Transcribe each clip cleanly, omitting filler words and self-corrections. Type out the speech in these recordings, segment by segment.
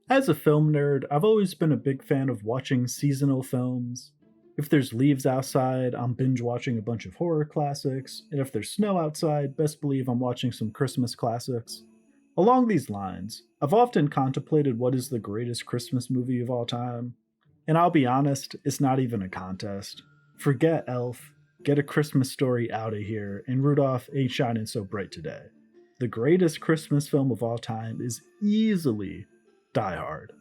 As a film nerd, I've always been a big fan of watching seasonal films. If there's leaves outside, I'm binge watching a bunch of horror classics, and if there's snow outside, best believe I'm watching some Christmas classics. Along these lines, I've often contemplated what is the greatest Christmas movie of all time, and I'll be honest, it's not even a contest. Forget Elf, get A Christmas Story out of here, and Rudolph ain't shining so bright today. The greatest Christmas film of all time is easily Die Hard.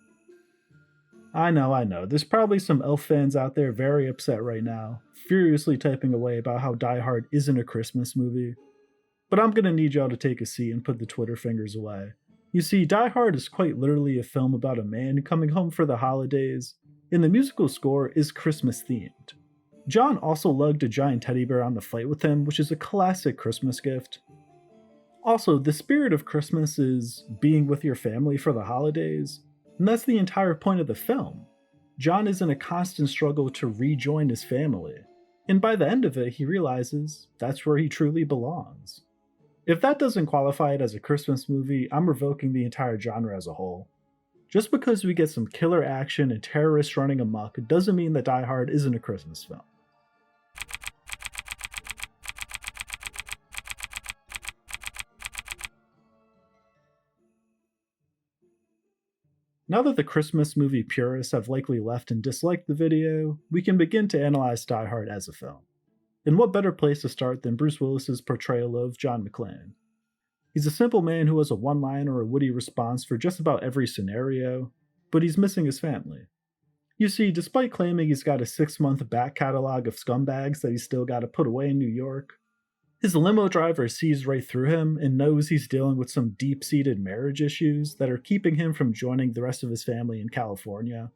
I know. There's probably some Elf fans out there very upset right now, furiously typing away about how Die Hard isn't a Christmas movie. But I'm gonna need y'all to take a seat and put the Twitter fingers away. You see, Die Hard is quite literally a film about a man coming home for the holidays, and the musical score is Christmas themed. John also lugged a giant teddy bear on the flight with him, which is a classic Christmas gift. Also, the spirit of Christmas is being with your family for the holidays, and that's the entire point of the film. John is in a constant struggle to rejoin his family, and by the end of it, he realizes that's where he truly belongs. If that doesn't qualify it as a Christmas movie, I'm revoking the entire genre as a whole. Just because we get some killer action and terrorists running amok doesn't mean that Die Hard isn't a Christmas film. Now that the Christmas movie purists have likely left and disliked the video, we can begin to analyze Die Hard as a film. And what better place to start than Bruce Willis's portrayal of John McClane? He's a simple man who has a one-line or a witty response for just about every scenario, but he's missing his family. You see, despite claiming he's got a 6-month back catalog of scumbags that he's still got to put away in New York, his limo driver sees right through him and knows he's dealing with some deep-seated marriage issues that are keeping him from joining the rest of his family in California.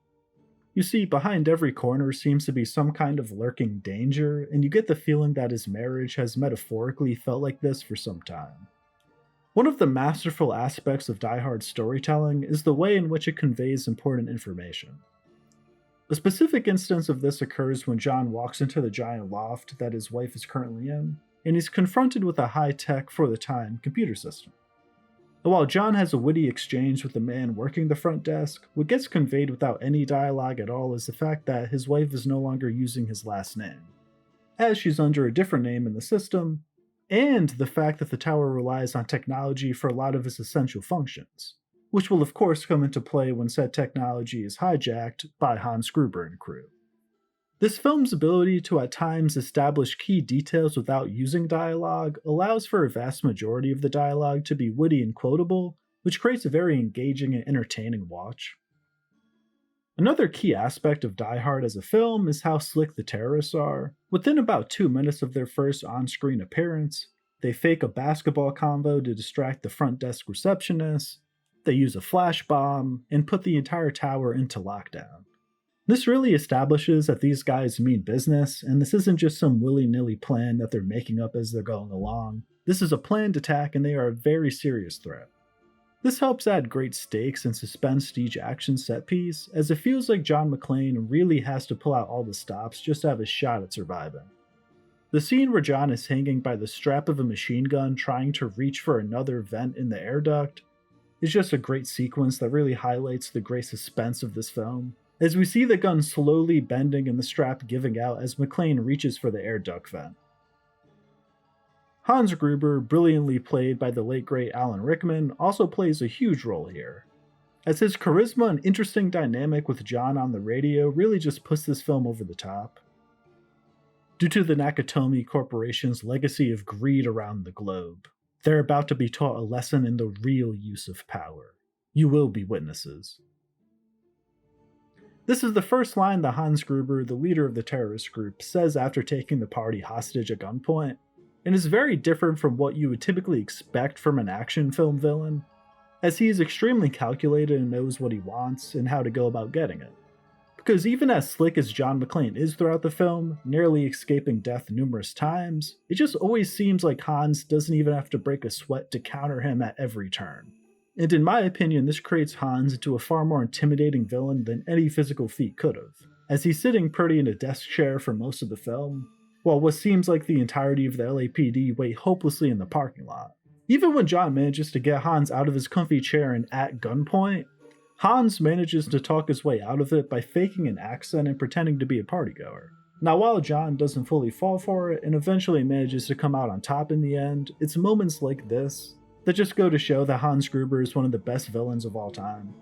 You see, behind every corner seems to be some kind of lurking danger, and you get the feeling that his marriage has metaphorically felt like this for some time. One of the masterful aspects of Die Hard's storytelling is the way in which it conveys important information. A specific instance of this occurs when John walks into the giant loft that his wife is currently in, and he's confronted with a high-tech, for the time, computer system. And while John has a witty exchange with the man working the front desk, what gets conveyed without any dialogue at all is the fact that his wife is no longer using his last name, as she's under a different name in the system, and the fact that the tower relies on technology for a lot of its essential functions, which will of course come into play when said technology is hijacked by Hans Gruber and crew. This film's ability to at times establish key details without using dialogue allows for a vast majority of the dialogue to be witty and quotable, which creates a very engaging and entertaining watch. Another key aspect of Die Hard as a film is how slick the terrorists are. Within about 2 minutes of their first on-screen appearance, they fake a basketball combo to distract the front desk receptionist, they use a flash bomb, and put the entire tower into lockdown. This really establishes that these guys mean business, and this isn't just some willy-nilly plan that they're making up as they're going along. This is a planned attack, and they are a very serious threat. This helps add great stakes and suspense to each action set piece, as it feels like John McClane really has to pull out all the stops just to have a shot at surviving. The scene where John is hanging by the strap of a machine gun trying to reach for another vent in the air duct is just a great sequence that really highlights the great suspense of this film, as we see the gun slowly bending and the strap giving out as McClane reaches for the air duct vent. Hans Gruber, brilliantly played by the late great Alan Rickman, also plays a huge role here, as his charisma and interesting dynamic with John on the radio really just puts this film over the top. Due to the Nakatomi Corporation's legacy of greed around the globe, they're about to be taught a lesson in the real use of power. You will be witnesses. This is the first line that Hans Gruber, the leader of the terrorist group, says after taking the party hostage at gunpoint, and is very different from what you would typically expect from an action film villain, as he is extremely calculated and knows what he wants and how to go about getting it. Because even as slick as John McClane is throughout the film, nearly escaping death numerous times, it just always seems like Hans doesn't even have to break a sweat to counter him at every turn. And in my opinion, this creates Hans into a far more intimidating villain than any physical feat could have, as he's sitting pretty in a desk chair for most of the film, while what seems like the entirety of the LAPD wait hopelessly in the parking lot. Even when John manages to get Hans out of his comfy chair and at gunpoint, Hans manages to talk his way out of it by faking an accent and pretending to be a partygoer. Now, while John doesn't fully fall for it and eventually manages to come out on top in the end, it's moments like this that just go to show that Hans Gruber is one of the best villains of all time.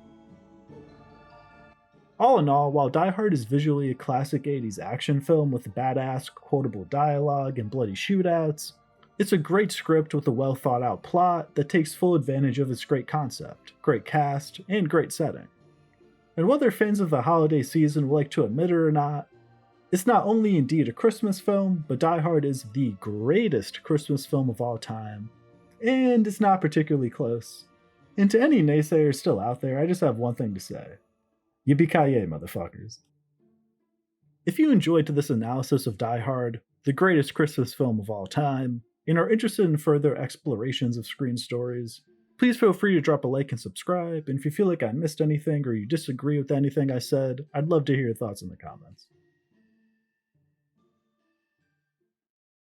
All in all, while Die Hard is visually a classic 80s action film with badass, quotable dialogue and bloody shootouts, it's a great script with a well thought out plot that takes full advantage of its great concept, great cast, and great setting. And whether fans of the holiday season would like to admit it or not, it's not only indeed a Christmas film, but Die Hard is the greatest Christmas film of all time, and it's not particularly close. And to any naysayers still out there, I just have one thing to say. Yippee-ki-yay, motherfuckers. If you enjoyed this analysis of Die Hard, the greatest Christmas film of all time, and are interested in further explorations of screen stories, please feel free to drop a like and subscribe, and if you feel like I missed anything or you disagree with anything I said, I'd love to hear your thoughts in the comments.